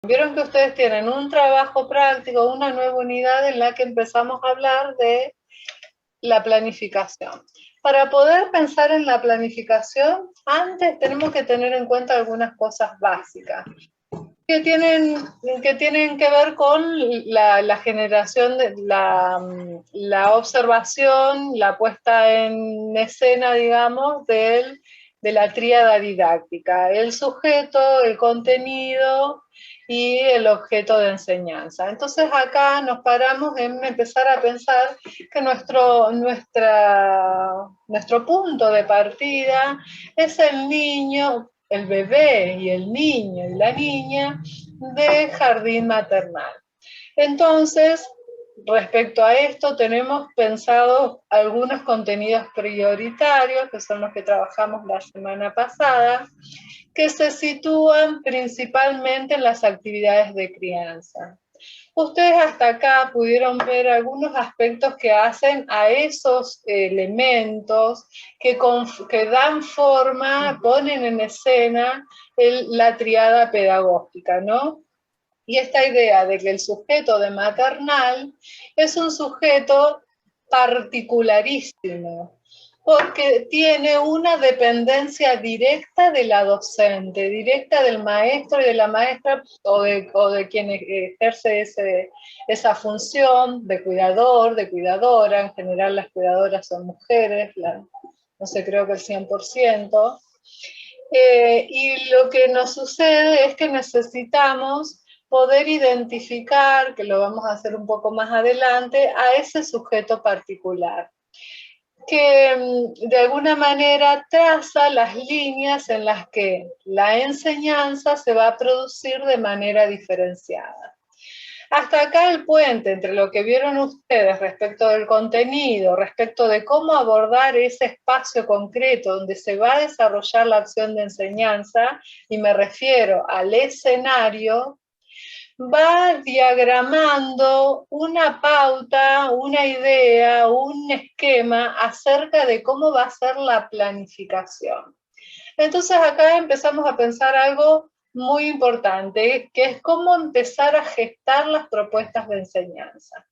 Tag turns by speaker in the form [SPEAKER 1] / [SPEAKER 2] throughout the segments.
[SPEAKER 1] Vieron que ustedes tienen un trabajo práctico, una nueva unidad en la que empezamos a hablar de la planificación. Para poder pensar en la planificación, antes tenemos que tener en cuenta algunas cosas básicas que tienen que ver con la generación, la observación, la puesta en escena, digamos, de la tríada didáctica, el sujeto, el contenido y el objeto de enseñanza. Entonces acá nos paramos en empezar a pensar que nuestro punto de partida es el niño, el bebé y el niño y la niña de jardín maternal. Entonces, respecto a esto, tenemos pensado algunos contenidos prioritarios, que son los que trabajamos la semana pasada, que se sitúan principalmente en las actividades de crianza. Ustedes hasta acá pudieron ver algunos aspectos que hacen a esos elementos que dan forma, ponen en escena la triada pedagógica, ¿no? Y esta idea de que el sujeto de maternal es un sujeto particularísimo, porque tiene una dependencia directa de la docente, directa del maestro y de la maestra o de quien ejerce esa función de cuidador, de cuidadora. En general las cuidadoras son mujeres, no sé, creo que el 100%. Y lo que nos sucede es que necesitamos poder identificar, que lo vamos a hacer un poco más adelante, a ese sujeto particular, que de alguna manera traza las líneas en las que la enseñanza se va a producir de manera diferenciada. Hasta acá el puente entre lo que vieron ustedes respecto del contenido, respecto de cómo abordar ese espacio concreto donde se va a desarrollar la acción de enseñanza, y me refiero al escenario, va diagramando una pauta, una idea, un esquema acerca de cómo va a ser la planificación. Entonces acá empezamos a pensar algo muy importante, que es cómo empezar a gestar las propuestas de enseñanza.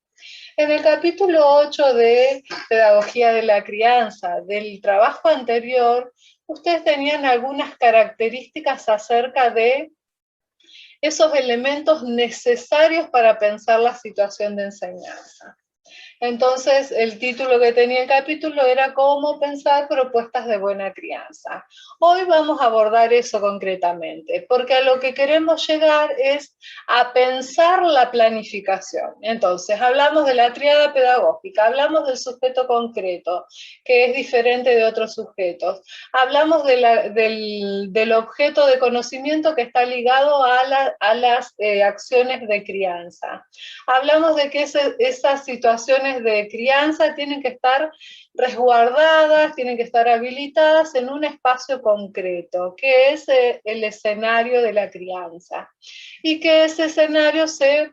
[SPEAKER 1] En el capítulo 8 de Pedagogía de la Crianza, del trabajo anterior, ustedes tenían algunas características acerca de esos elementos necesarios para pensar la situación de enseñanza. Entonces, el título que tenía el capítulo era Cómo pensar propuestas de buena crianza. Hoy vamos a abordar eso concretamente, porque a lo que queremos llegar es a pensar la planificación. Entonces, hablamos de la tríada pedagógica, hablamos del sujeto concreto, que es diferente de otros sujetos. Hablamos del objeto de conocimiento que está ligado a las acciones de crianza. Hablamos de que esas situaciones de crianza tienen que estar resguardadas, tienen que estar habilitadas en un espacio concreto, que es el escenario de la crianza. Y que ese escenario se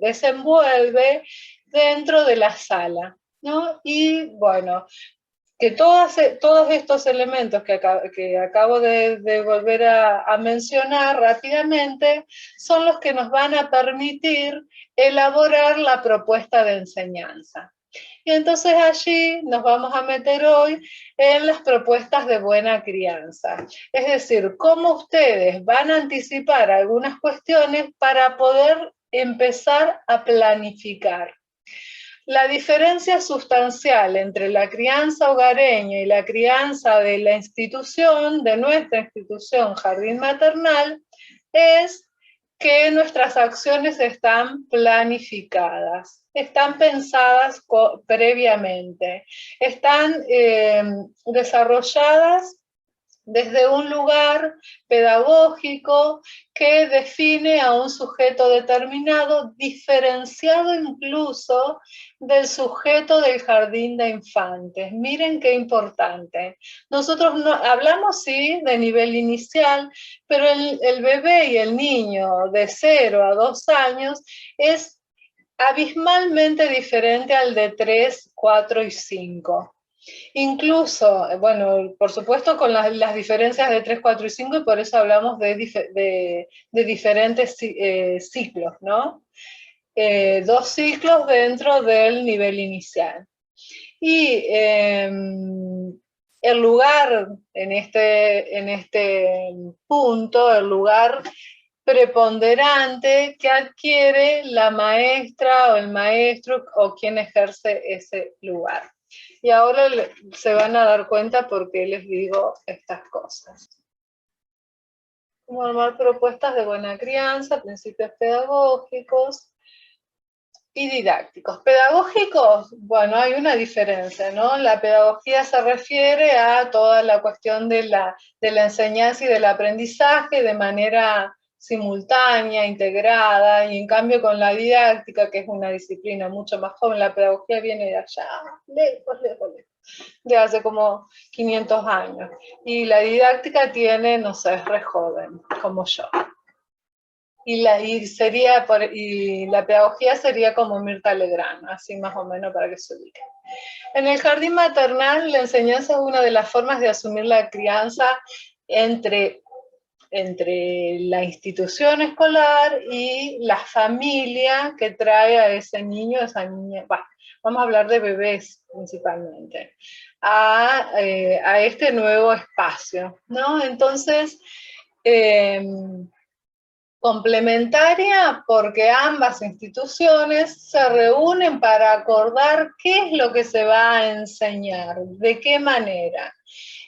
[SPEAKER 1] desenvuelve dentro de la sala, ¿no? Y bueno, que todos estos elementos que acabo de volver a mencionar rápidamente son los que nos van a permitir elaborar la propuesta de enseñanza. Y entonces allí nos vamos a meter hoy en las propuestas de buena crianza. Es decir, cómo ustedes van a anticipar algunas cuestiones para poder empezar a planificar. La diferencia sustancial entre la crianza hogareña y la crianza de la institución, de nuestra institución Jardín Maternal, es que nuestras acciones están planificadas, están pensadas previamente, están desarrolladas desde un lugar pedagógico que define a un sujeto determinado, diferenciado incluso del sujeto del jardín de infantes. Miren qué importante. Nosotros no, hablamos, sí, de nivel inicial, pero el bebé y el niño de 0 a 2 años es abismalmente diferente al de 3, 4 y 5. Incluso, bueno, por supuesto con las diferencias de 3, 4 y 5, y por eso hablamos de diferentes ciclos, ¿no? 2 ciclos dentro del nivel inicial. Y el lugar en este punto, el lugar preponderante que adquiere la maestra o el maestro o quien ejerce ese lugar. Y ahora se van a dar cuenta por qué les digo estas cosas. Cómo armar propuestas de buena crianza, principios pedagógicos y didácticos. Pedagógicos, bueno, hay una diferencia, ¿no? La pedagogía se refiere a toda la cuestión de la enseñanza y del aprendizaje de manera simultánea, integrada, y en cambio con la didáctica, que es una disciplina mucho más joven, la pedagogía viene de allá, lejos, lejos, lejos, de hace como 500 años. Y la didáctica tiene, no sé, es re joven, como yo. Y la pedagogía sería como Mirta Legrand, así más o menos para que se ubique. En el jardín maternal, la enseñanza es una de las formas de asumir la crianza entre la institución escolar y la familia que trae a ese niño, esa niña, vamos a hablar de bebés principalmente, a este nuevo espacio, ¿no? Entonces, complementaria porque ambas instituciones se reúnen para acordar qué es lo que se va a enseñar, de qué manera.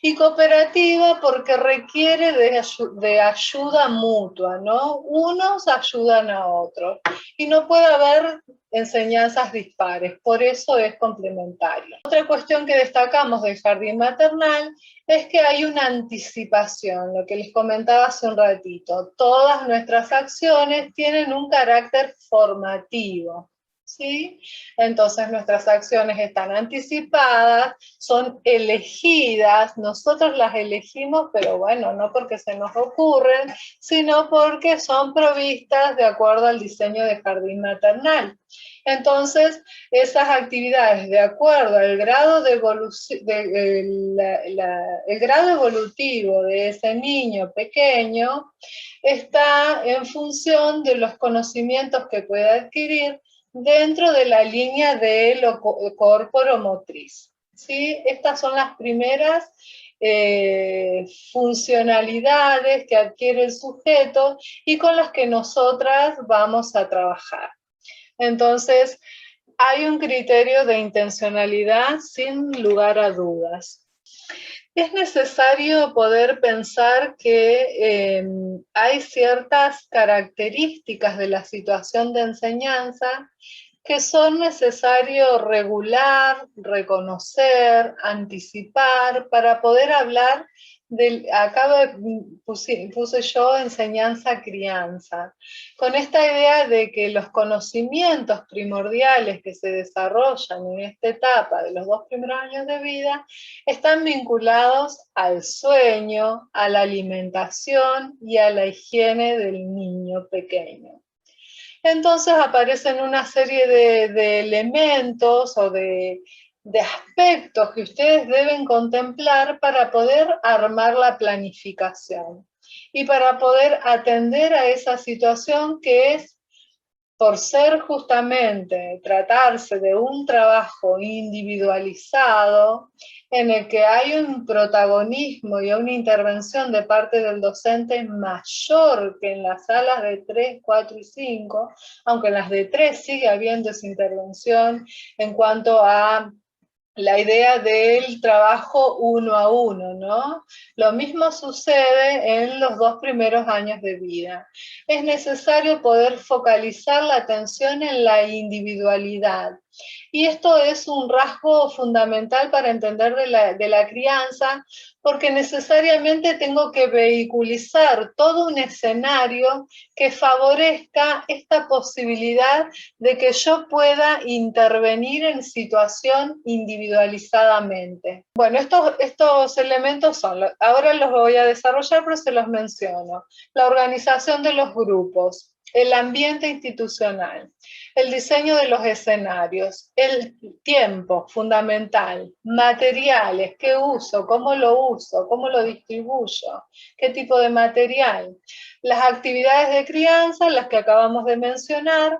[SPEAKER 1] Y cooperativa porque requiere de ayuda mutua, ¿no? Unos ayudan a otros y no puede haber enseñanzas dispares, por eso es complementario. Otra cuestión que destacamos del jardín maternal es que hay una anticipación, lo que les comentaba hace un ratito. Todas nuestras acciones tienen un carácter formativo, ¿sí? Entonces nuestras acciones están anticipadas, son elegidas, nosotros las elegimos, pero bueno, no porque se nos ocurren, sino porque son provistas de acuerdo al diseño de jardín maternal. Entonces, esas actividades, de acuerdo al grado el grado evolutivo de ese niño pequeño, está en función de los conocimientos que puede adquirir dentro de la línea de lo corporomotriz. ¿Sí? Estas son las primeras funcionalidades que adquiere el sujeto y con las que nosotras vamos a trabajar. Entonces, hay un criterio de intencionalidad sin lugar a dudas. Es necesario poder pensar que hay ciertas características de la situación de enseñanza que son necesarios regular, reconocer, anticipar, para poder hablar acá puse yo enseñanza-crianza, con esta idea de que los conocimientos primordiales que se desarrollan en esta etapa de los 2 primeros años de vida están vinculados al sueño, a la alimentación y a la higiene del niño pequeño. Entonces aparecen una serie de elementos o de aspectos que ustedes deben contemplar para poder armar la planificación y para poder atender a esa situación que es, por ser justamente tratarse de un trabajo individualizado, en el que hay un protagonismo y una intervención de parte del docente mayor que en las salas de 3, 4 y 5, aunque en las de 3 sigue habiendo esa intervención en cuanto a la idea del trabajo uno a uno, ¿no? Lo mismo sucede en los 2 primeros años de vida. Es necesario poder focalizar la atención en la individualidad. Y esto es un rasgo fundamental para entender de la crianza, porque necesariamente tengo que vehiculizar todo un escenario que favorezca esta posibilidad de que yo pueda intervenir en situación individualizadamente. Bueno, estos elementos son, ahora los voy a desarrollar, pero se los menciono. La organización de los grupos. el ambiente institucional, el diseño de los escenarios, el tiempo fundamental, materiales, qué uso, cómo lo distribuyo, qué tipo de material, las actividades de crianza, las que acabamos de mencionar,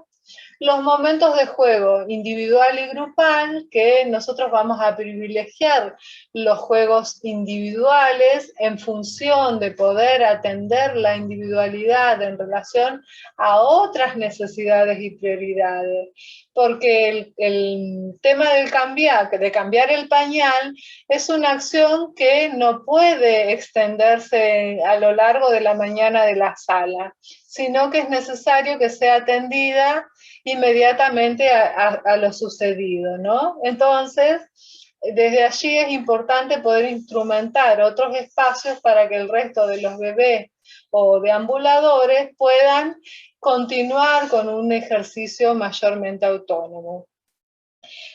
[SPEAKER 1] los momentos de juego individual y grupal, que nosotros vamos a privilegiar los juegos individuales en función de poder atender la individualidad en relación a otras necesidades y prioridades. Porque el tema de cambiar el pañal es una acción que no puede extenderse a lo largo de la mañana de la sala, sino que es necesario que sea atendida inmediatamente a lo sucedido, ¿no? Entonces, desde allí es importante poder instrumentar otros espacios para que el resto de los bebés o deambuladores puedan continuar con un ejercicio mayormente autónomo.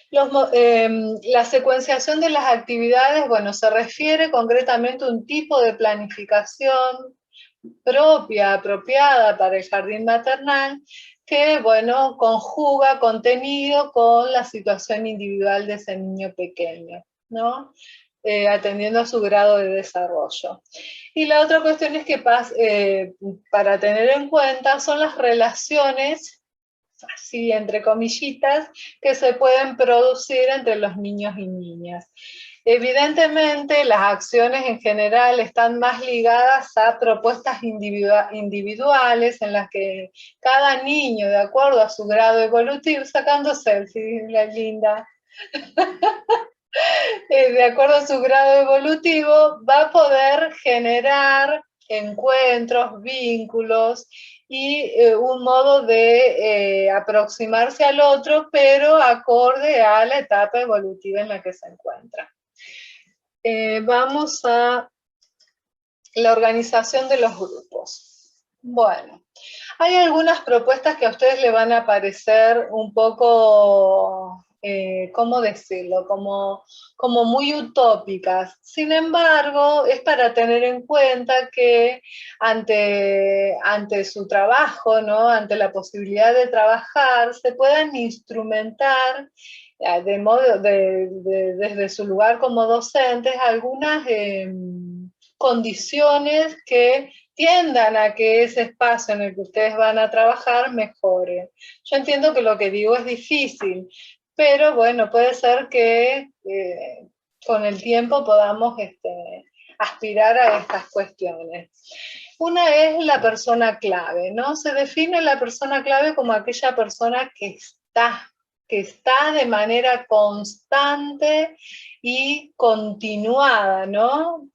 [SPEAKER 1] La secuenciación de las actividades, bueno, se refiere concretamente a un tipo de planificación propia, apropiada para el jardín maternal, que, bueno, conjuga contenido con la situación individual de ese niño pequeño, ¿no? Atendiendo a su grado de desarrollo. Y la otra cuestión es que para tener en cuenta son las relaciones, así entre comillitas, que se pueden producir entre los niños y niñas. Evidentemente, las acciones en general están más ligadas a propuestas individuales en las que cada niño, de acuerdo a su grado evolutivo, sacando selfies, la linda, de acuerdo a su grado evolutivo, va a poder generar encuentros, vínculos y un modo de aproximarse al otro, pero acorde a la etapa evolutiva en la que se encuentra. Vamos a la organización de los grupos. Bueno, hay algunas propuestas que a ustedes le van a parecer un poco, ¿cómo decirlo? Como muy utópicas. Sin embargo, es para tener en cuenta que ante su trabajo, ¿no? Ante la posibilidad de trabajar, se puedan instrumentar desde su lugar como docentes algunas condiciones que tiendan a que ese espacio en el que ustedes van a trabajar mejore. Yo entiendo que lo que digo es difícil, pero bueno, puede ser que con el tiempo podamos aspirar a estas cuestiones. Una es la persona clave, ¿no? Se define la persona clave como aquella persona que está de manera constante y continuada, ¿no?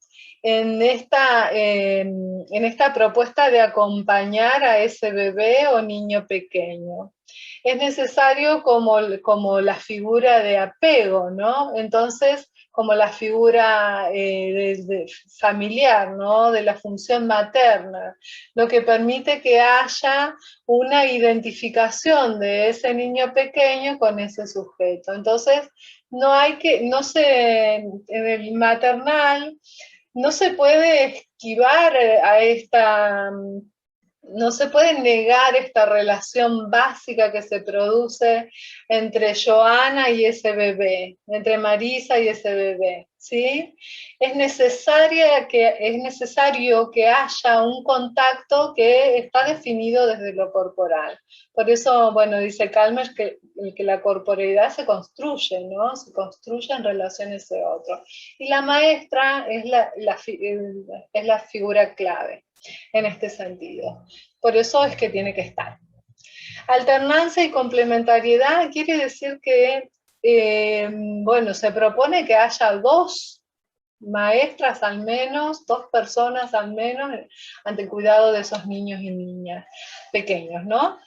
[SPEAKER 1] En esta propuesta de acompañar a ese bebé o niño pequeño. Es necesario como la figura de apego, ¿no? Entonces, como la figura familiar, ¿no? De la función materna, lo que permite que haya una identificación de ese niño pequeño con ese sujeto. Entonces, en el maternal, no se puede esquivar no se puede negar esta relación básica que se produce entre Joana y ese bebé, entre Marisa y ese bebé, ¿sí? Es necesario que haya un contacto que está definido desde lo corporal. Por eso, bueno, dice Calmer que la corporeidad se construye, ¿no? Se construye en relación a ese otro. Y la maestra es la figura clave en este sentido. Por eso es que tiene que estar. Alternancia y complementariedad quiere decir que, bueno, se propone que haya dos maestras al menos, dos personas al menos, ante el cuidado de esos niños y niñas pequeños, ¿no?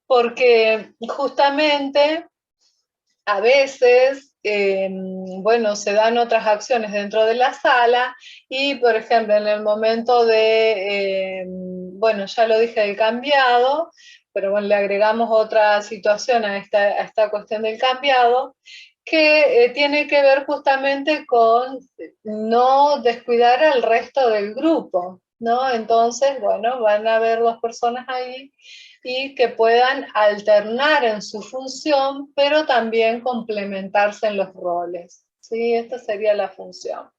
[SPEAKER 1] Porque justamente a veces, bueno, se dan otras acciones dentro de la sala y, por ejemplo, en el momento bueno, ya lo dije del cambiado, pero bueno, le agregamos otra situación a esta cuestión del cambiado, que tiene que ver justamente con no descuidar al resto del grupo, ¿no? Entonces, bueno, van a haber dos personas ahí y que puedan alternar en su función, pero también complementarse en los roles, ¿sí? Esta sería la función.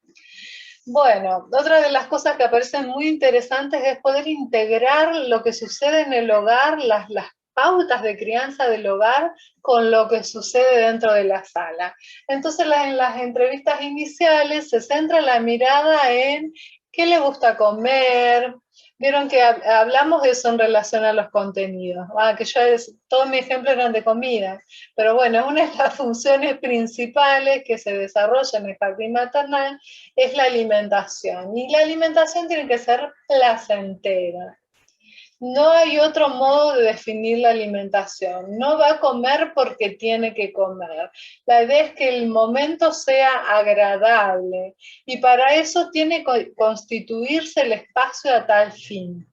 [SPEAKER 1] Bueno, otra de las cosas que aparecen muy interesantes es poder integrar lo que sucede en el hogar, las pautas de crianza del hogar con lo que sucede dentro de la sala. Entonces, en las entrevistas iniciales se centra la mirada en qué le gusta comer. Vieron que hablamos de eso en relación a los contenidos. Que todo mi ejemplo eran de comida. Pero bueno, una de las funciones principales que se desarrolla en el jardín maternal es la alimentación. Y la alimentación tiene que ser placentera. No hay otro modo de definir la alimentación. No va a comer porque tiene que comer. La idea es que el momento sea agradable y para eso tiene que constituirse el espacio a tal fin.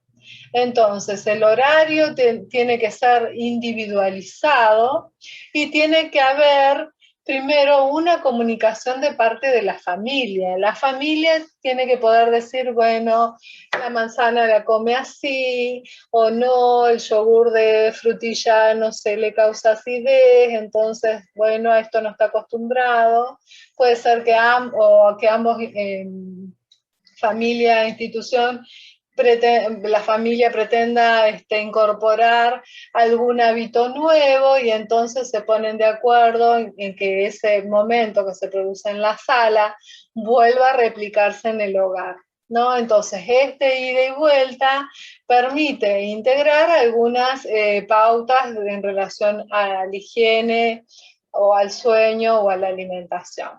[SPEAKER 1] Entonces, el horario tiene que ser individualizado y tiene que haber primero una comunicación de parte de la familia. La familia tiene que poder decir, bueno, la manzana la come así, o no, el yogur de frutilla no se le causa acidez, entonces, bueno, a esto no está acostumbrado. Puede ser que, que ambos, familia, institución, la familia pretenda incorporar algún hábito nuevo y entonces se ponen de acuerdo en que ese momento que se produce en la sala vuelva a replicarse en el hogar, ¿no? Entonces, ida y vuelta permite integrar algunas pautas en relación a la higiene o al sueño o a la alimentación.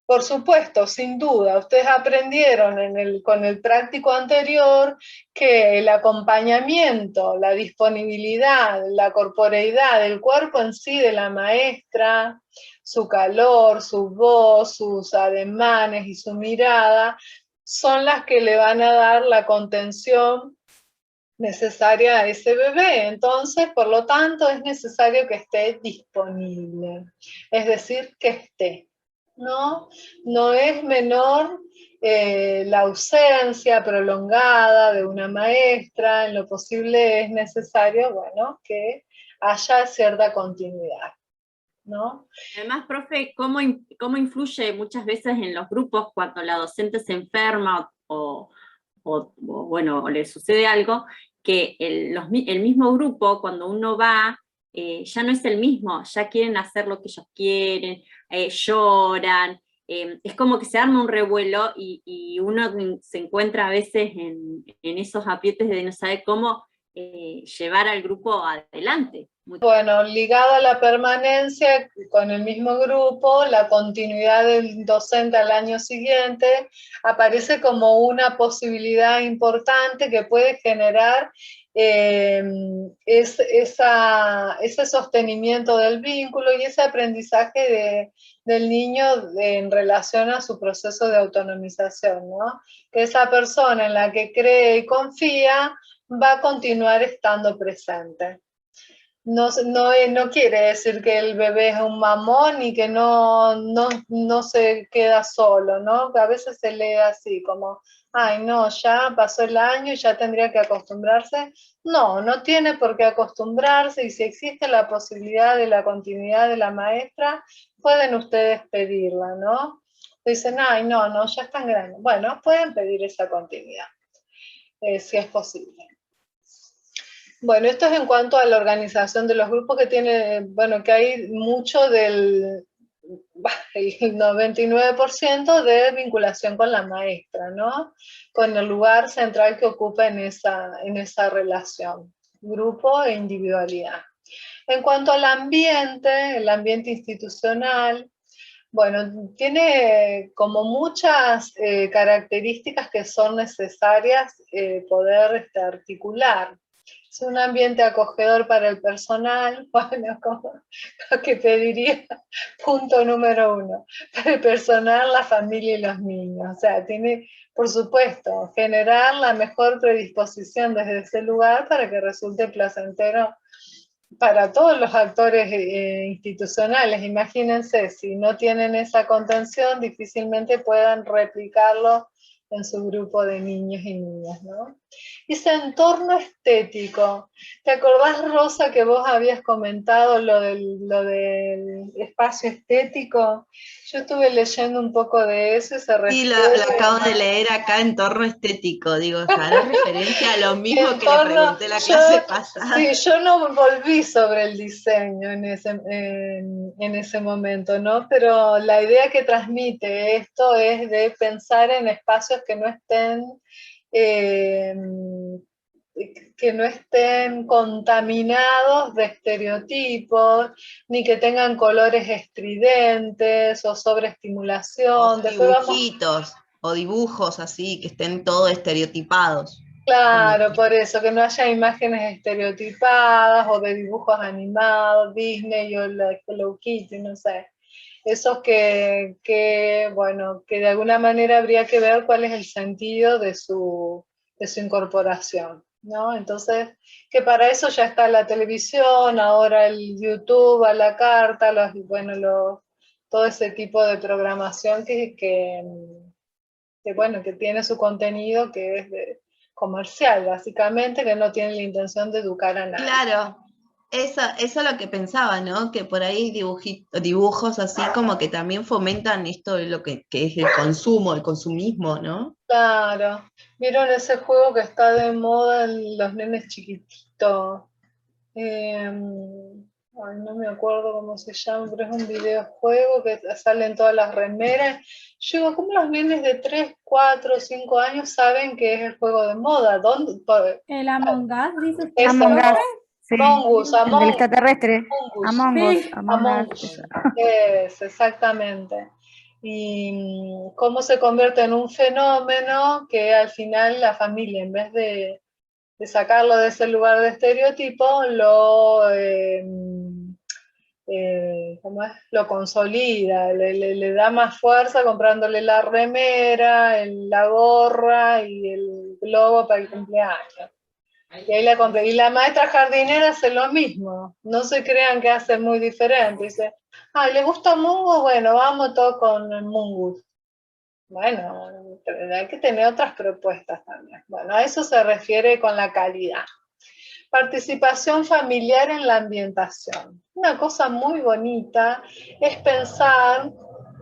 [SPEAKER 1] Por supuesto, sin duda, ustedes aprendieron con el práctico anterior que el acompañamiento, la disponibilidad, la corporeidad del cuerpo en sí de la maestra, su calor, su voz, sus ademanes y su mirada, son las que le van a dar la contención necesaria a ese bebé. Entonces, por lo tanto, es necesario que esté disponible, es decir, que esté. No es menor la ausencia prolongada de una maestra, en lo posible es necesario, bueno, que haya cierta continuidad, ¿no?
[SPEAKER 2] Además, profe, ¿cómo influye muchas veces en los grupos cuando la docente se enferma bueno, o le sucede algo, que el mismo grupo, cuando uno va, ya no es el mismo, ya quieren hacer lo que ellos quieren, lloran, es como que se arma un revuelo y uno se encuentra a veces en esos aprietes de no saber cómo llevar al grupo adelante.
[SPEAKER 1] Bueno, ligado a la permanencia con el mismo grupo, la continuidad del docente al año siguiente aparece como una posibilidad importante que puede generar ese sostenimiento del vínculo y ese aprendizaje del niño en relación a su proceso de autonomización, ¿no? Que esa persona en la que cree y confía va a continuar estando presente. No quiere decir que el bebé es un mamón y que no se queda solo, ¿no? Que a veces se lee así, como, ay, no, ya pasó el año y ya tendría que acostumbrarse. No tiene por qué acostumbrarse y si existe la posibilidad de la continuidad de la maestra, pueden ustedes pedirla, ¿no? Dicen, ay, no, ya están grandes. Bueno, pueden pedir esa continuidad, si es posible. Bueno, esto es en cuanto a la organización de los grupos que tiene, bueno, que hay mucho el 99% de vinculación con la maestra, ¿no? Con el lugar central que ocupa en esa relación, grupo e individualidad. En cuanto al ambiente, el ambiente institucional, bueno, tiene como muchas características que son necesarias poder articular. Es un ambiente acogedor para el personal, bueno, como lo que pediría, punto número 1, para el personal, la familia y los niños. O sea, tiene, por supuesto, generar la mejor predisposición desde ese lugar para que resulte placentero para todos los actores institucionales. Imagínense, si no tienen esa contención, difícilmente puedan replicarlo en su grupo de niños y niñas, ¿no? Ese entorno estético. ¿Te acordás, Rosa, que vos habías comentado lo del espacio estético? Yo estuve leyendo un poco de eso y se
[SPEAKER 3] Sí,
[SPEAKER 1] refiere...
[SPEAKER 3] lo acabo de leer acá, entorno estético. Digo, hará referencia a lo mismo que le pregunté la clase pasada.
[SPEAKER 1] Sí, yo no volví sobre el diseño en ese momento, ¿no? Pero la idea que transmite esto es de pensar en espacios que no estén contaminados de estereotipos, ni que tengan colores estridentes o sobreestimulación.
[SPEAKER 3] Dibujitos o dibujos así, que estén todos estereotipados.
[SPEAKER 1] Claro, por eso, que no haya imágenes estereotipadas o de dibujos animados, Disney o la Hello Kitty, no sé. Esos bueno, que de alguna manera habría que ver cuál es el sentido de su incorporación, ¿no? Entonces, que para eso ya está la televisión, ahora el YouTube a la carta, todo ese tipo de programación que tiene su contenido que es comercial, básicamente, que no tiene la intención de educar a nadie.
[SPEAKER 3] Claro, eso es lo que pensaba, ¿no? Que por ahí dibujos así como que también fomentan esto de lo que es el consumo, el consumismo, ¿no?
[SPEAKER 1] Claro. ¿Vieron ese juego que está de moda en los nenes chiquititos? No me acuerdo cómo se llama, pero es un videojuego que salen todas las remeras. Yo digo, ¿cómo los nenes de 3, 4, 5 años saben que es el juego de moda? ¿Dónde?
[SPEAKER 4] El Among Us, dice usted.
[SPEAKER 5] Among Us, sí. El del extraterrestre. Among Us.
[SPEAKER 1] Among Us. Exactamente. Y cómo se convierte en un fenómeno que al final la familia, en vez de sacarlo de ese lugar de estereotipo, lo consolida, le da más fuerza comprándole la remera, la gorra y el globo para el cumpleaños. Y ahí la compré. Y la maestra jardinera hace lo mismo. No se crean que hace muy diferente. Dice, ¿le gusta Mungus? Bueno, vamos todos con el Mungus. Bueno, hay que tener otras propuestas también. Bueno, a eso se refiere con la calidad. Participación familiar en la ambientación. Una cosa muy bonita es pensar,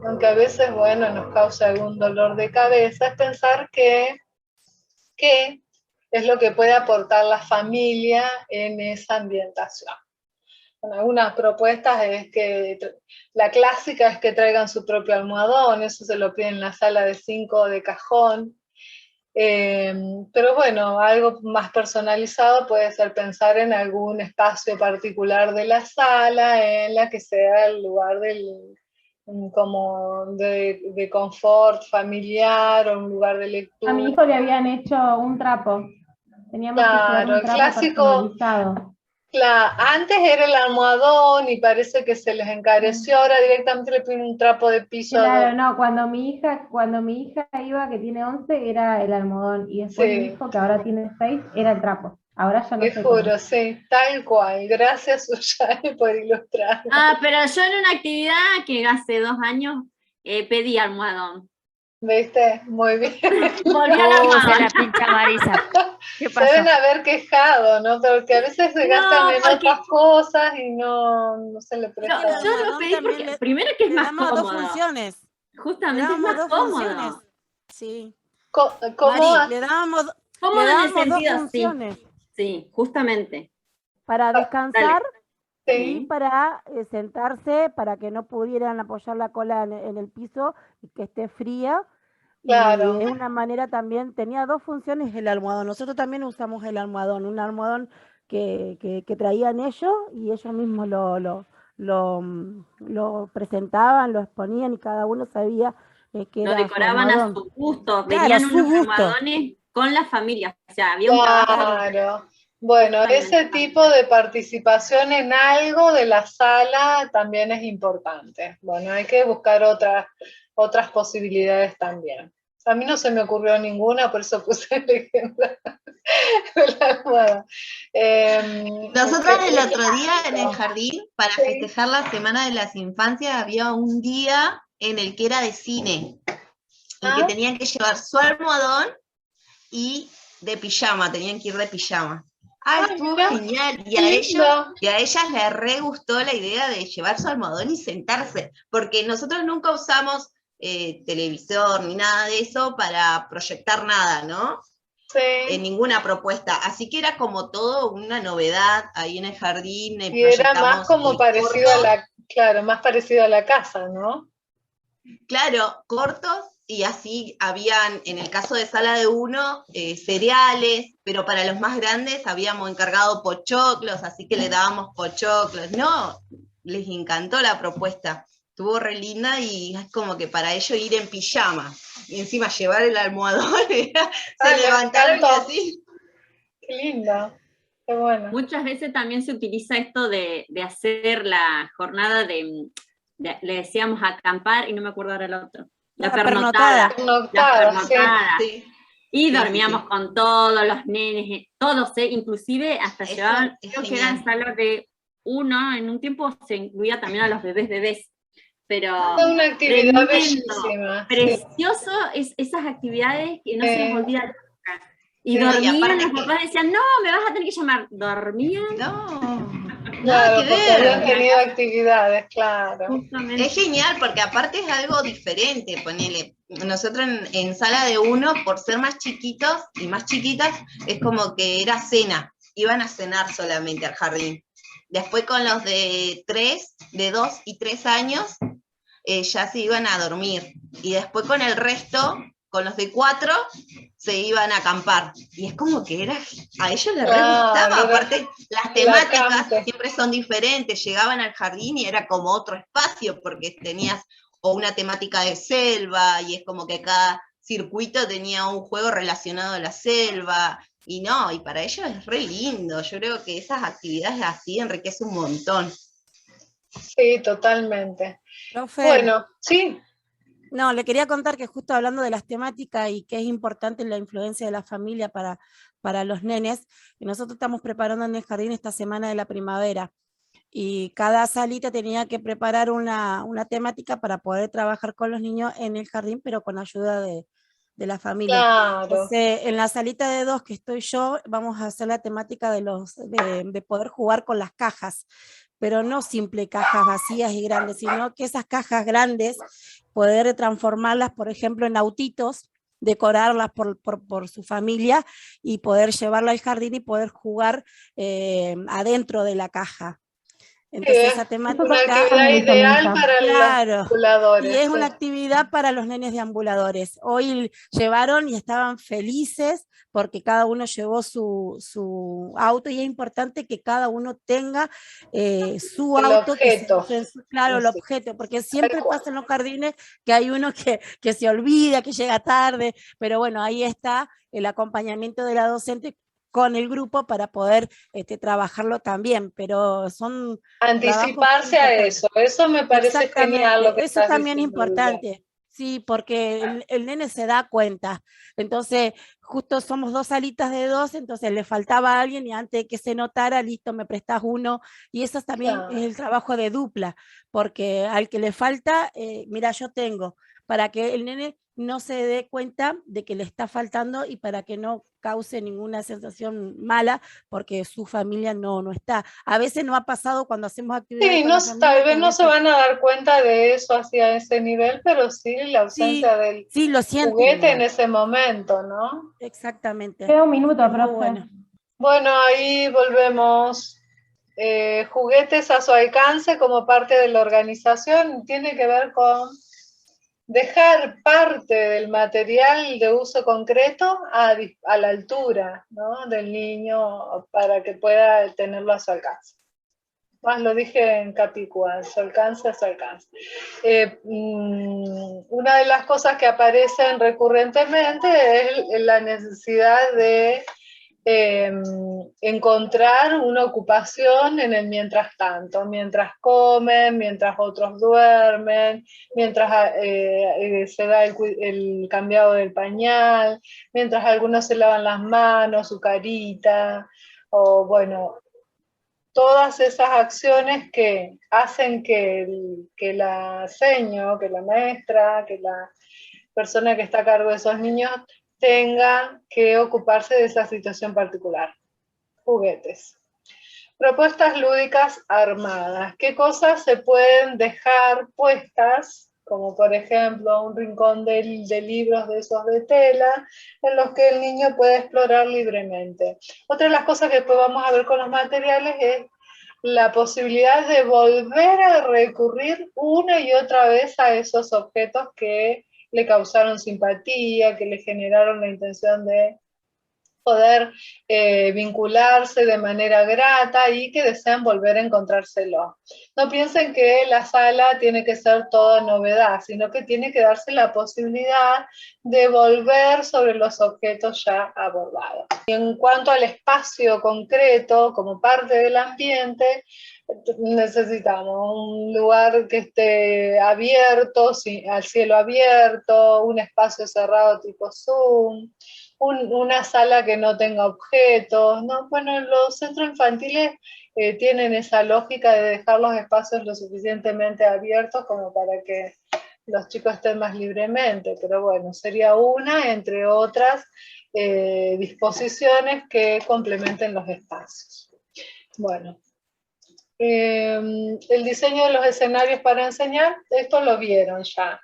[SPEAKER 1] aunque a veces, nos causa algún dolor de cabeza, es pensar qué es lo que puede aportar la familia en esa ambientación. Bueno, algunas propuestas es que la clásica es que traigan su propio almohadón, eso se lo piden en la sala de 5 de cajón. Pero bueno, algo más personalizado puede ser pensar en algún espacio particular de la sala en la que sea el lugar como de confort familiar o un lugar de lectura.
[SPEAKER 4] A mi hijo le habían hecho un trapo. Teníamos que llevar un trapo personalizado.
[SPEAKER 1] Claro, antes era el almohadón y parece que se les encareció, ahora directamente le piden un trapo de piso.
[SPEAKER 4] Claro, no, cuando mi hija iba, que tiene 11, era el almohadón, y después mi hijo, que ahora tiene 6, era el trapo. Ahora ya no sé.
[SPEAKER 1] Te juro, sí, tal cual. Gracias, Susana, por ilustrar.
[SPEAKER 2] Pero yo en una actividad que hace 2 años pedí almohadón.
[SPEAKER 1] ¿Viste? Muy bien.
[SPEAKER 2] Volvió al almohadón.
[SPEAKER 5] Se la pincha Marisa. ¿Qué pasó?
[SPEAKER 1] Se deben haber quejado, ¿no? Porque a veces se gastan en otras cosas y no se le presta.
[SPEAKER 2] Yo lo pedí porque, primero que es más cómodo.
[SPEAKER 6] Dos funciones.
[SPEAKER 2] Justamente es más cómodo.
[SPEAKER 6] Sí.
[SPEAKER 1] ¿Cómo?
[SPEAKER 6] Le dábamos
[SPEAKER 2] en el sentido,
[SPEAKER 6] dos funciones.
[SPEAKER 2] Sí, justamente.
[SPEAKER 6] Para descansar
[SPEAKER 1] Sí.
[SPEAKER 6] y para sentarse, para que no pudieran apoyar la cola en el piso y que esté fría.
[SPEAKER 1] Claro.
[SPEAKER 6] Y es una manera también, tenía 2 funciones el almohadón. Nosotros también usamos el almohadón, un almohadón que traían ellos y ellos mismos lo presentaban, lo exponían y cada uno sabía que era.
[SPEAKER 2] Lo decoraban a su gusto,
[SPEAKER 6] venían
[SPEAKER 2] unos almohadones con la familia, o sea, había un trabajo.
[SPEAKER 1] Claro. Bueno, ese tipo de participación en algo de la sala también es importante. Bueno, hay que buscar otras posibilidades también. A mí no se me ocurrió ninguna, por eso puse el ejemplo de la almohada.
[SPEAKER 3] Nosotros el otro día en el jardín, para festejar la Semana de las Infancias, había un día en el que era de cine. en que tenían que llevar su almohadón y de pijama, tenían que ir de pijama. Estuvo genial, y a ellas les re gustó la idea de llevar su almohadón y sentarse, porque nosotros nunca usamos televisor ni nada de eso para proyectar nada, ¿no?
[SPEAKER 1] Sí.
[SPEAKER 3] En ninguna propuesta, así que era como todo una novedad ahí en el jardín.
[SPEAKER 1] Y era más como parecido más parecido a la casa, ¿no?
[SPEAKER 3] Claro, cortos, y así habían, en el caso de sala de 1, cereales, pero para los más grandes habíamos encargado pochoclos, así que le dábamos pochoclos. No, les encantó la propuesta, estuvo re linda, y es como que para ellos ir en pijama, y encima llevar el almohadón, se levantaron y así.
[SPEAKER 1] Qué lindo, qué bueno.
[SPEAKER 2] Muchas veces también se utiliza esto de hacer la jornada le decíamos acampar, y no me acuerdo ahora el otro. La pernotada.
[SPEAKER 1] Sí.
[SPEAKER 2] Y dormíamos con todos los nenes, todos, inclusive hasta llevaban, creo que eran salas de 1, en un tiempo se incluía también a los bebés. Pero
[SPEAKER 1] es una actividad bellísima.
[SPEAKER 2] Precioso, esas actividades que no se les olvida nunca. Y dormían, los papás decían, no, me vas a tener que llamar. ¿Dormían?
[SPEAKER 3] No.
[SPEAKER 1] Claro, porque habían tenido actividades, claro.
[SPEAKER 3] Justamente. Es genial, porque aparte es algo diferente, ponele. Nosotros en sala de 1, por ser más chiquitos y más chiquitas, es como que era cena, iban a cenar solamente al jardín. Después con los de 2 y 3 años, ya se iban a dormir. Y después con el resto, con los de 4, se iban a acampar. Y es como que a ellos les re gustaba, aparte las temáticas siempre son diferentes, llegaban al jardín y era como otro espacio, porque tenías o una temática de selva, y es como que cada circuito tenía un juego relacionado a la selva, y para ellos es re lindo. Yo creo que esas actividades así enriquecen un montón.
[SPEAKER 1] Sí, totalmente.
[SPEAKER 6] Profe,
[SPEAKER 1] bueno, sí.
[SPEAKER 6] No, le quería contar que justo hablando de las temáticas y que es importante la influencia de la familia para los nenes, que nosotros estamos preparando en el jardín esta semana de la primavera, y cada salita tenía que preparar una temática para poder trabajar con los niños en el jardín, pero con ayuda de la familia.
[SPEAKER 1] Claro.
[SPEAKER 6] Entonces, en la salita de 2 que estoy yo, vamos a hacer la temática de poder jugar con las cajas, pero no simple cajas vacías y grandes, sino que esas cajas grandes, poder transformarlas, por ejemplo, en autitos, decorarlas por su familia, y poder llevarla al jardín y poder jugar adentro de la caja. Entonces esa temática
[SPEAKER 1] una actividad ideal para los ambuladores.
[SPEAKER 6] Y es una actividad para los nenes deambuladores. Hoy llevaron y estaban felices porque cada uno llevó su auto, y es importante que cada uno tenga su auto.
[SPEAKER 1] Objeto.
[SPEAKER 6] El objeto, porque siempre pasa en los jardines que hay uno que se olvida, que llega tarde, pero bueno, ahí está el acompañamiento de la docente con el grupo para poder trabajarlo también, pero son
[SPEAKER 1] anticiparse a eso me parece genial lo que
[SPEAKER 6] eso también es importante, sí, porque el nene se da cuenta. Entonces justo somos 2 salitas de 2, entonces le faltaba a alguien, y antes de que se notara, listo, me prestás uno, y eso también es el trabajo de dupla, porque al que le falta, mira, yo tengo, para que el nene no se dé cuenta de que le está faltando, y para que no cause ninguna sensación mala porque su familia no está. A veces no ha pasado cuando hacemos actividades.
[SPEAKER 1] Sí, tal vez no se van a dar cuenta de eso hacia ese nivel, pero sí la ausencia del juguete en ese momento, ¿no?
[SPEAKER 6] Exactamente.
[SPEAKER 4] Queda un minuto, profe.
[SPEAKER 1] Bueno, ahí volvemos. Juguetes a su alcance como parte de la organización tiene que ver con dejar parte del material de uso concreto a la altura, ¿no?, del niño, para que pueda tenerlo a su alcance. Más lo dije en Capicúa, a su alcance, a su alcance. Una de las cosas que aparecen recurrentemente es la necesidad de encontrar una ocupación en el mientras tanto, mientras comen, mientras otros duermen, mientras se da el cambiado del pañal, mientras algunos se lavan las manos, su carita, o bueno, todas esas acciones que hacen que la seño, que la maestra, que persona que está a cargo de esos niños tenga que ocuparse de esa situación particular. Juguetes. Propuestas lúdicas armadas. ¿Qué cosas se pueden dejar puestas? Como por ejemplo un rincón de libros de esos de tela, en los que el niño puede explorar libremente. Otra de las cosas que después vamos a ver con los materiales es la posibilidad de volver a recurrir una y otra vez a esos objetos que le causaron simpatía, que le generaron la intención de poder vincularse de manera grata y que desean volver a encontrárselo. No piensen que la sala tiene que ser toda novedad, sino que tiene que darse la posibilidad de volver sobre los objetos ya abordados. Y en cuanto al espacio concreto, como parte del ambiente, necesitamos un lugar que esté abierto, al cielo abierto, un espacio cerrado tipo Zoom, una sala que no tenga objetos, ¿no? Bueno, los centros infantiles tienen esa lógica de dejar los espacios lo suficientemente abiertos como para que los chicos estén más libremente, pero bueno, sería una entre otras disposiciones que complementen los espacios. Bueno. El diseño de los escenarios para enseñar, esto lo vieron ya.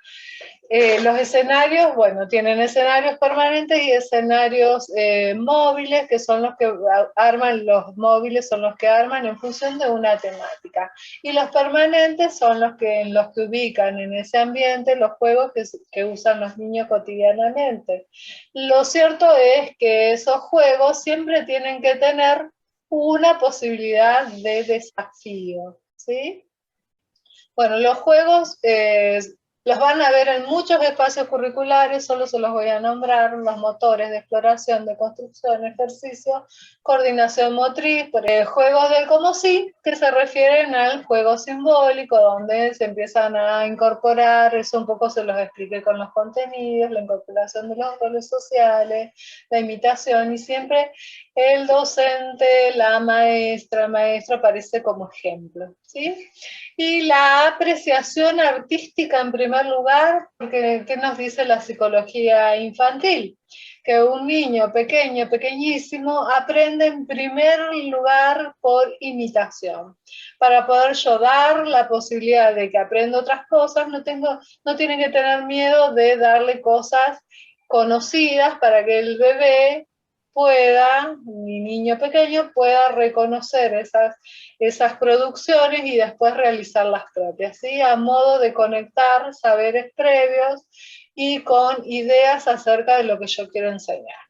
[SPEAKER 1] Los escenarios, bueno, tienen escenarios permanentes y escenarios móviles, que son los que arman, los móviles son los que arman en función de una temática. Y los permanentes son los que ubican en ese ambiente los juegos que usan los niños cotidianamente. Lo cierto es que esos juegos siempre tienen que tener una posibilidad de desafío, ¿sí? Bueno, los juegos los van a ver en muchos espacios curriculares, solo se los voy a nombrar: los motores de exploración, de construcción, ejercicio, coordinación motriz, juegos del como sí, que se refieren al juego simbólico, donde se empiezan a incorporar, eso un poco se los expliqué con los contenidos, la incorporación de los roles sociales, la imitación, y siempre el docente, la maestra, el maestro aparece como ejemplo, ¿sí? Y la apreciación artística en primer lugar, porque ¿qué nos dice la psicología infantil? Que un niño pequeño, pequeñísimo, aprende en primer lugar por imitación. Para poder yo dar la posibilidad de que aprenda otras cosas, no tiene que tener miedo de darle cosas conocidas para que el bebé pueda, mi niño pequeño, pueda reconocer esas producciones y después realizar las propias, ¿sí? A modo de conectar saberes previos y con ideas acerca de lo que yo quiero enseñar.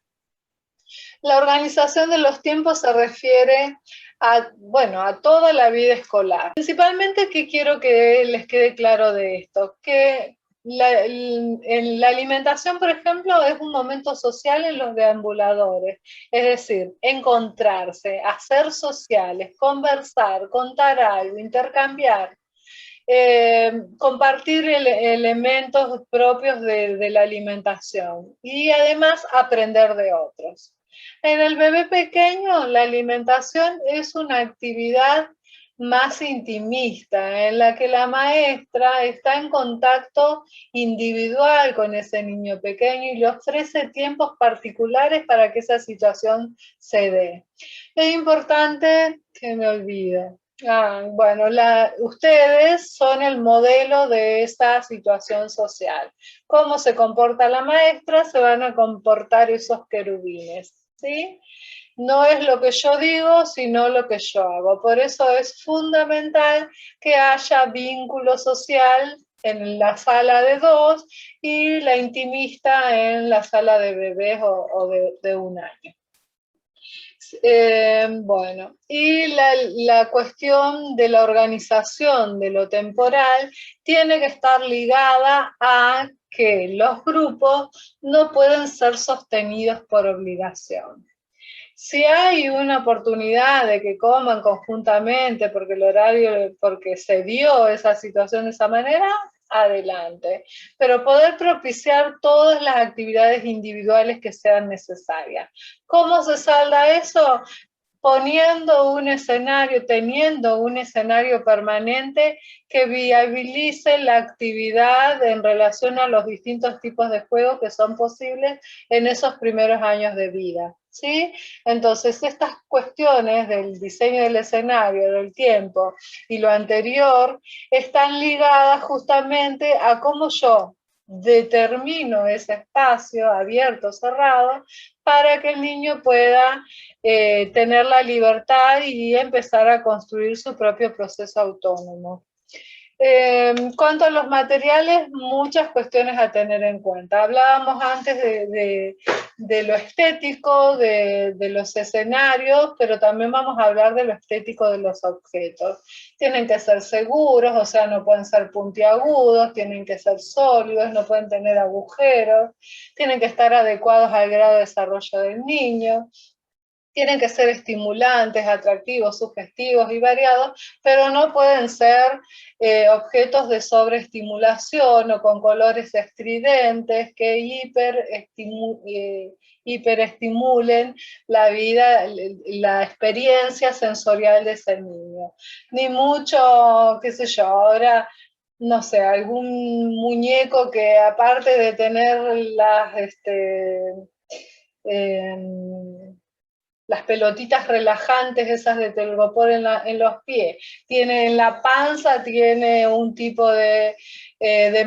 [SPEAKER 1] La organización de los tiempos se refiere a toda la vida escolar. Principalmente, ¿qué quiero que les quede claro de esto? Que la alimentación, por ejemplo, es un momento social en los deambuladores, es decir, encontrarse, hacer sociales, conversar, contar algo, intercambiar, compartir elementos propios de la alimentación y además aprender de otros. En el bebé pequeño, la alimentación es una actividad más intimista, en la que la maestra está en contacto individual con ese niño pequeño y le ofrece tiempos particulares para que esa situación se dé. Es importante que me olvide. Ustedes son el modelo de esa situación social. ¿Cómo se comporta la maestra? Se van a comportar esos querubines, ¿sí? No es lo que yo digo, sino lo que yo hago. Por eso es fundamental que haya vínculo social en la sala de 2 y la intimista en la sala de bebés o de 1 año. Y la cuestión de la organización de lo temporal tiene que estar ligada a que los grupos no pueden ser sostenidos por obligación. Si hay una oportunidad de que coman conjuntamente porque se dio esa situación de esa manera, adelante. Pero poder propiciar todas las actividades individuales que sean necesarias. ¿Cómo se salda eso? poniendo un escenario, teniendo un escenario permanente que viabilice la actividad en relación a los distintos tipos de juegos que son posibles en esos primeros años de vida, ¿sí? Entonces, estas cuestiones del diseño del escenario, del tiempo y lo anterior, están ligadas justamente a cómo yo determino ese espacio abierto, cerrado, para que el niño pueda tener la libertad y empezar a construir su propio proceso autónomo. Cuanto a los materiales, muchas cuestiones a tener en cuenta. Hablábamos antes de lo estético, de los escenarios, pero también vamos a hablar de lo estético de los objetos. Tienen que ser seguros, o sea, no pueden ser puntiagudos, tienen que ser sólidos, no pueden tener agujeros, tienen que estar adecuados al grado de desarrollo del niño. Tienen que ser estimulantes, atractivos, sugestivos y variados, pero no pueden ser objetos de sobreestimulación o con colores estridentes que hiperestimulen la vida, la experiencia sensorial de ese niño. Ni mucho, qué sé yo, ahora, no sé, algún muñeco que aparte de tener las pelotitas relajantes esas de telgopor en los pies, tiene en la panza, tiene un tipo de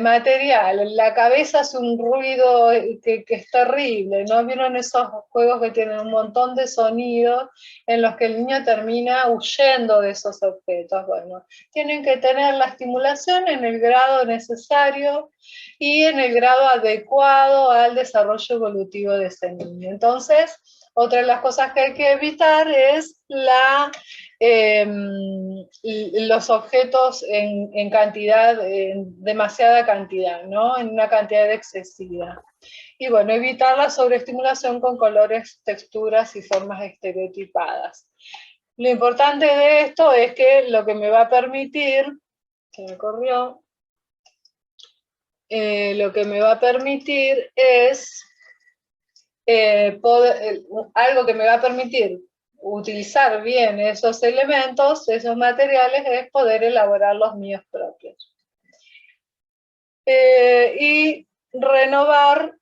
[SPEAKER 1] material, la cabeza hace un ruido que es terrible, ¿no? ¿Vieron esos juegos que tienen un montón de sonidos en los que el niño termina huyendo de esos objetos? Bueno, tienen que tener la estimulación en el grado necesario y en el grado adecuado al desarrollo evolutivo de ese niño. Entonces, otra de las cosas que hay que evitar es los objetos en cantidad, en demasiada cantidad, ¿no? En una cantidad excesiva. Y bueno, evitar la sobreestimulación con colores, texturas y formas estereotipadas. Lo importante de esto es que lo que me va a permitir, que me corrió, lo que me va a permitir es algo que me va a permitir utilizar bien esos elementos, esos materiales, es poder elaborar los míos propios. Y renovar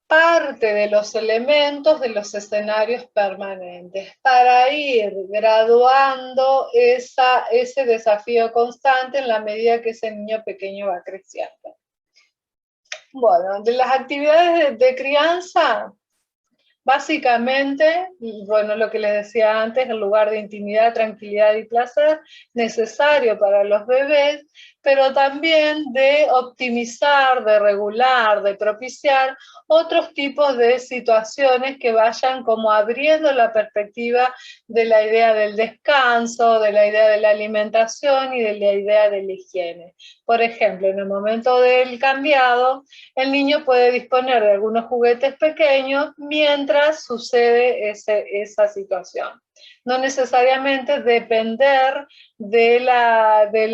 [SPEAKER 1] parte de los elementos de los escenarios permanentes para ir graduando ese desafío constante en la medida que ese niño pequeño va creciendo. Bueno, de las actividades de crianza, básicamente, bueno, lo que les decía antes, el lugar de intimidad, tranquilidad y placer, necesario para los bebés, pero también de optimizar, de regular, de propiciar otros tipos de situaciones que vayan como abriendo la perspectiva de la idea del descanso, de la idea de la alimentación y de la idea de la higiene. Por ejemplo, en el momento del cambiado, el niño puede disponer de algunos juguetes pequeños mientras sucede esa situación. No necesariamente depender del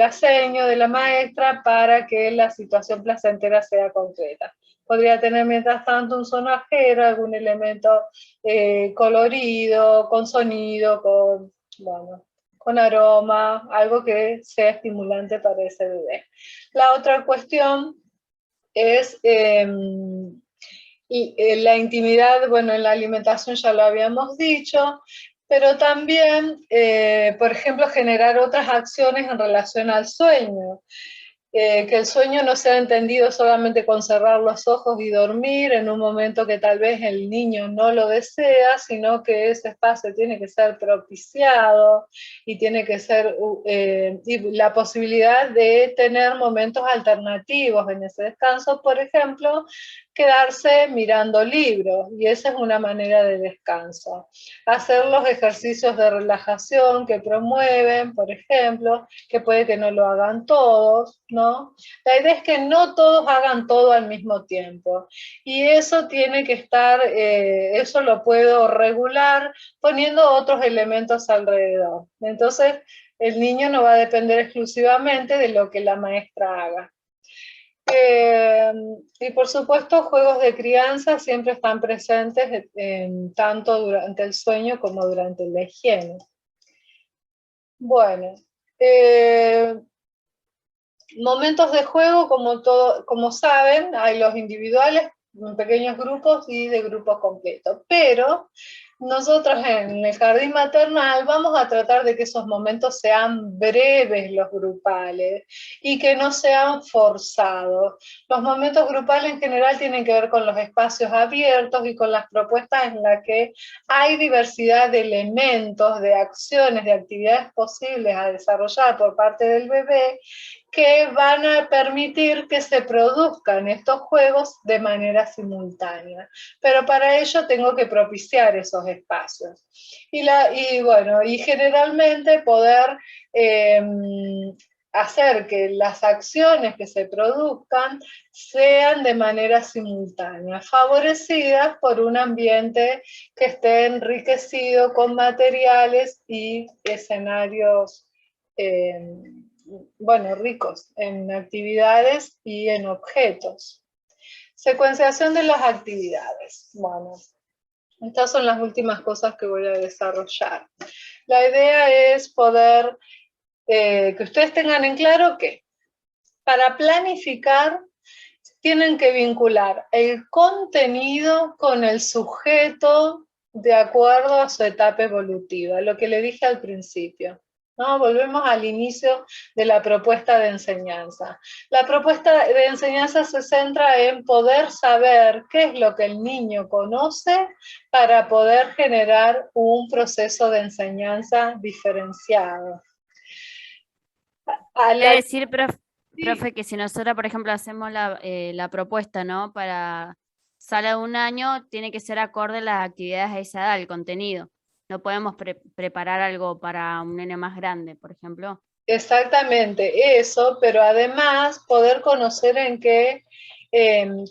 [SPEAKER 1] aseño de la maestra para que la situación placentera sea concreta. Podría tener mientras tanto un sonajero, algún elemento colorido, con sonido, con aroma, algo que sea estimulante para ese bebé. La otra cuestión es la intimidad, bueno, en la alimentación ya lo habíamos dicho, pero también, por ejemplo, generar otras acciones en relación al sueño. Que el sueño no sea entendido solamente con cerrar los ojos y dormir en un momento que tal vez el niño no lo desea, sino que ese espacio tiene que ser propiciado y tiene que ser y la posibilidad de tener momentos alternativos en ese descanso, por ejemplo, quedarse mirando libros, y esa es una manera de descanso. Hacer los ejercicios de relajación que promueven, por ejemplo, que puede que no lo hagan todos, ¿no? La idea es que no todos hagan todo al mismo tiempo, y eso tiene que estar, eso lo puedo regular poniendo otros elementos alrededor. Entonces, el niño no va a depender exclusivamente de lo que la maestra haga. Y por supuesto, juegos de crianza siempre están presentes tanto durante el sueño como durante la higiene. Bueno, momentos de juego, como saben, hay los individuales, en pequeños grupos y de grupos completos. Pero nosotros en el jardín maternal vamos a tratar de que esos momentos sean breves, los grupales, y que no sean forzados. Los momentos grupales en general tienen que ver con los espacios abiertos y con las propuestas en las que hay diversidad de elementos, de acciones, de actividades posibles a desarrollar por parte del bebé, que van a permitir que se produzcan estos juegos de manera simultánea. Pero para ello tengo que propiciar esos espacios. Y generalmente poder hacer que las acciones que se produzcan sean de manera simultánea, favorecidas por un ambiente que esté enriquecido con materiales y escenarios ricos en actividades y en objetos. Secuenciación de las actividades. Bueno, estas son las últimas cosas que voy a desarrollar. La idea es poder que ustedes tengan en claro que para planificar tienen que vincular el contenido con el sujeto de acuerdo a su etapa evolutiva, lo que le dije al principio. ¿No? Volvemos al inicio de la propuesta de enseñanza. La propuesta de enseñanza se centra en poder saber qué es lo que el niño conoce para poder generar un proceso de enseñanza diferenciado.
[SPEAKER 5] Quiere decir, profe, que si nosotros, por ejemplo, hacemos la propuesta, ¿no? Para sala de 1 año, tiene que ser acorde a las actividades a esa edad, el contenido. No podemos preparar algo para un nene más grande, por ejemplo.
[SPEAKER 1] Exactamente, eso, pero además poder conocer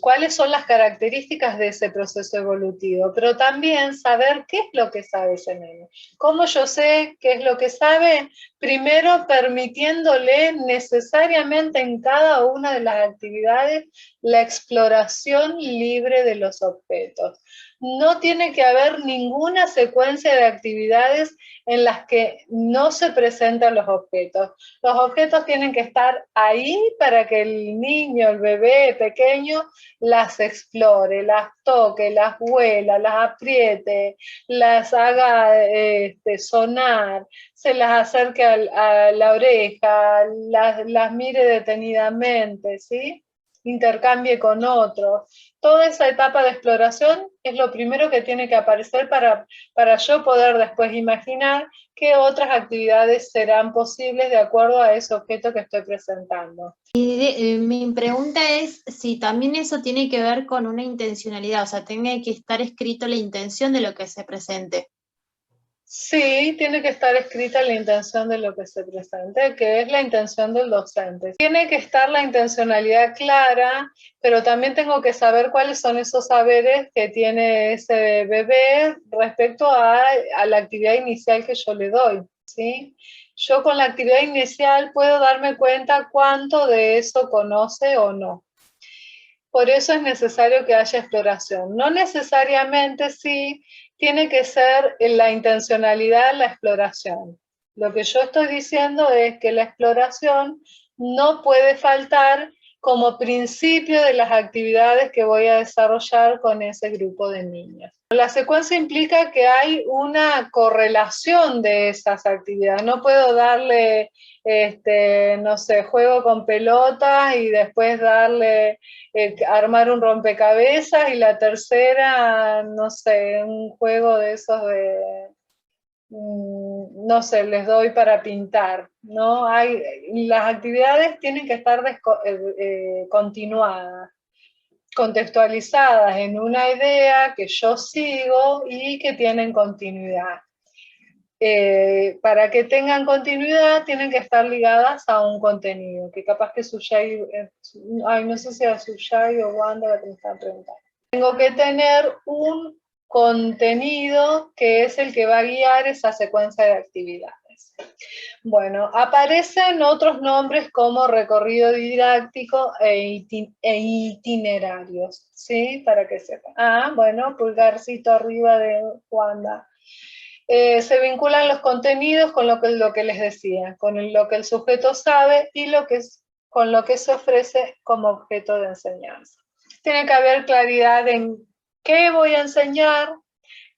[SPEAKER 1] cuáles son las características de ese proceso evolutivo, pero también saber qué es lo que sabe ese nene. ¿Cómo yo sé qué es lo que sabe? Primero, permitiéndole necesariamente en cada una de las actividades la exploración libre de los objetos. No tiene que haber ninguna secuencia de actividades en las que no se presentan los objetos. Los objetos tienen que estar ahí para que el niño, el bebé pequeño, las explore, las toque, las huela, las apriete, las haga sonar, se las acerque a la oreja, las mire detenidamente, ¿sí? Intercambie con otros. Toda esa etapa de exploración es lo primero que tiene que aparecer para yo poder después imaginar qué otras actividades serán posibles de acuerdo a ese objeto que estoy presentando.
[SPEAKER 7] Mi pregunta es si también eso tiene que ver con una intencionalidad, o sea, tiene que estar escrito la intención de lo que se presente.
[SPEAKER 1] Sí, tiene que estar escrita la intención de lo que se presente, que es la intención del docente. Tiene que estar la intencionalidad clara, pero también tengo que saber cuáles son esos saberes que tiene ese bebé respecto a la actividad inicial que yo le doy, ¿sí? Yo con la actividad inicial puedo darme cuenta cuánto de eso conoce o no. Por eso es necesario que haya exploración. No necesariamente sí tiene que ser la intencionalidad la exploración. Lo que yo estoy diciendo es que la exploración no puede faltar como principio de las actividades que voy a desarrollar con ese grupo de niños. La secuencia implica que hay una correlación de esas actividades. No puedo darle, no sé, juego con pelotas y después darle armar un rompecabezas y la tercera, no sé, un juego de esos de, no sé, les doy para pintar, ¿no? Las actividades tienen que estar continuadas, contextualizadas en una idea que yo sigo y que tienen continuidad. Para que tengan continuidad tienen que estar ligadas a un contenido, que capaz que Suyai, no sé si era Suyai o Wanda la que me están preguntando. Tengo que tener un contenido que es el que va a guiar esa secuencia de actividades. parece. Bueno, aparecen otros nombres como recorrido didáctico e itinerarios, ¿sí? Para que sepan. Ah, bueno, pulgarcito arriba de Wanda. Se vinculan los contenidos con lo que les decía, con lo que el sujeto sabe y con lo que se ofrece como objeto de enseñanza. Tiene que haber claridad en qué voy a enseñar,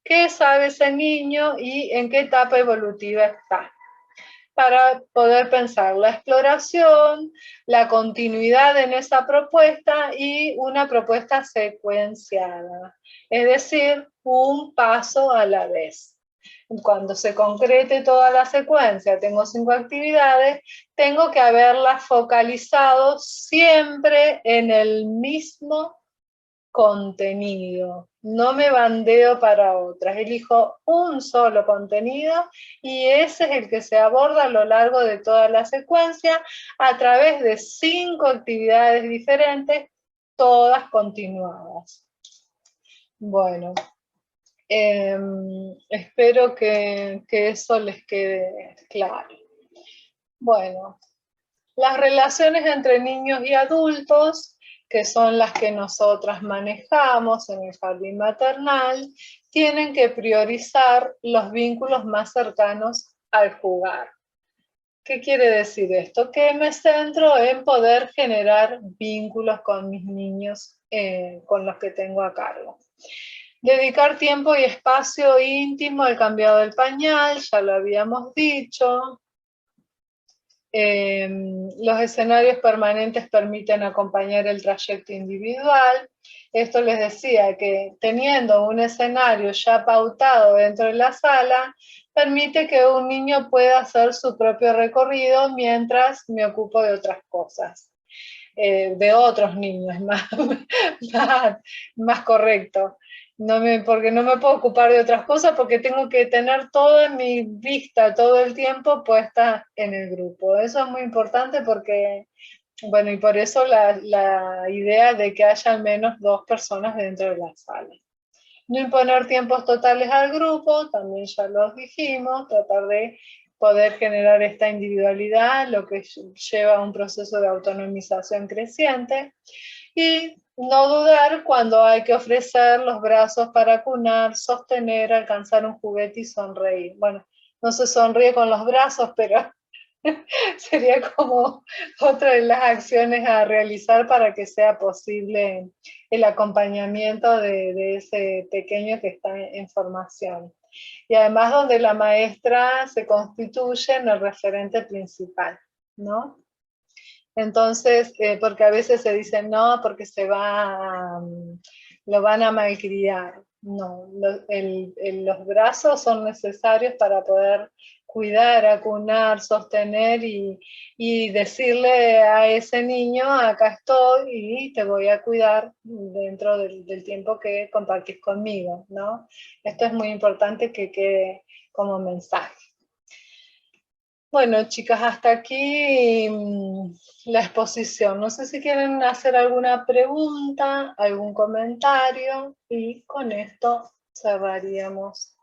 [SPEAKER 1] qué sabe ese niño y en qué etapa evolutiva está, para poder pensar la exploración, la continuidad en esa propuesta y una propuesta secuenciada, es decir, un paso a la vez. Cuando se concrete toda la secuencia, tengo 5 actividades, tengo que haberlas focalizado siempre en el mismo contenido. No me bandeo para otras, elijo un solo contenido y ese es el que se aborda a lo largo de toda la secuencia a través de 5 actividades diferentes, todas continuadas. Bueno. Espero que eso les quede claro. Bueno, las relaciones entre niños y adultos, que son las que nosotras manejamos en el jardín maternal, tienen que priorizar los vínculos más cercanos al jugar. ¿Qué quiere decir esto? Que me centro en poder generar vínculos con mis niños, con los que tengo a cargo. Dedicar tiempo y espacio íntimo al cambiado del pañal, ya lo habíamos dicho. Los escenarios permanentes permiten acompañar el trayecto individual. Esto les decía que teniendo un escenario ya pautado dentro de la sala, permite que un niño pueda hacer su propio recorrido mientras me ocupo de otras cosas. De otros niños, más correcto. Porque no me puedo ocupar de otras cosas porque tengo que tener toda mi vista todo el tiempo puesta en el grupo. Eso es muy importante porque, bueno, y por eso la idea de que haya al menos 2 personas dentro de la sala. No imponer tiempos totales al grupo, también ya lo dijimos, tratar de poder generar esta individualidad, lo que lleva a un proceso de autonomización creciente. Y no dudar cuando hay que ofrecer los brazos para acunar, sostener, alcanzar un juguete y sonreír. Bueno, no se sonríe con los brazos, pero sería como otra de las acciones a realizar para que sea posible el acompañamiento de ese pequeño que está en formación. Y además donde la maestra se constituye en el referente principal, ¿no? Entonces, porque a veces se dice no, porque lo van a malcriar. No, los brazos son necesarios para poder cuidar, acunar, sostener y decirle a ese niño, acá estoy y te voy a cuidar dentro del tiempo que compartís conmigo, ¿no? Esto es muy importante que quede como mensaje. Bueno, chicas, hasta aquí la exposición. No sé si quieren hacer alguna pregunta, algún comentario, y con esto cerraríamos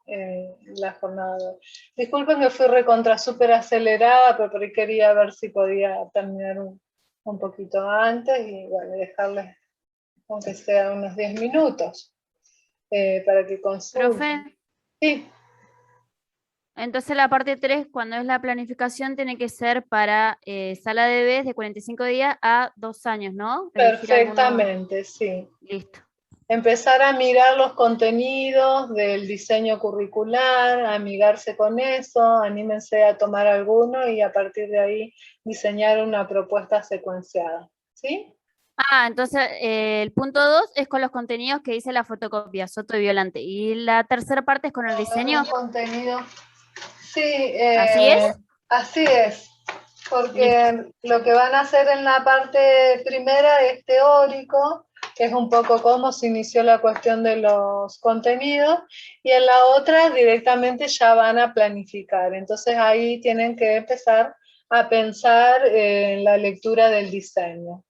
[SPEAKER 1] la jornada. Disculpen que fui súper acelerada, pero por ahí quería ver si podía terminar un poquito antes y bueno, dejarles, aunque sea unos 10 minutos, para que consulten.
[SPEAKER 5] Profe.
[SPEAKER 1] Sí.
[SPEAKER 5] Entonces la parte 3, cuando es la planificación, tiene que ser para sala de bebés de 45 días a 2 años, ¿no?
[SPEAKER 1] Perfectamente, sí.
[SPEAKER 5] Listo.
[SPEAKER 1] Empezar a mirar los contenidos del diseño curricular, amigarse con eso, anímense a tomar alguno y a partir de ahí diseñar una propuesta secuenciada, ¿sí?
[SPEAKER 5] Entonces el punto 2 es con los contenidos que dice la fotocopia, Soto y Violante. Y la tercera parte es con el diseño.
[SPEAKER 1] Contenido. Sí,
[SPEAKER 5] ¿Así es?
[SPEAKER 1] Así es, porque lo que van a hacer en la parte primera es teórico, que es un poco cómo se inició la cuestión de los contenidos, y en la otra directamente ya van a planificar. Entonces ahí tienen que empezar a pensar en la lectura del diseño,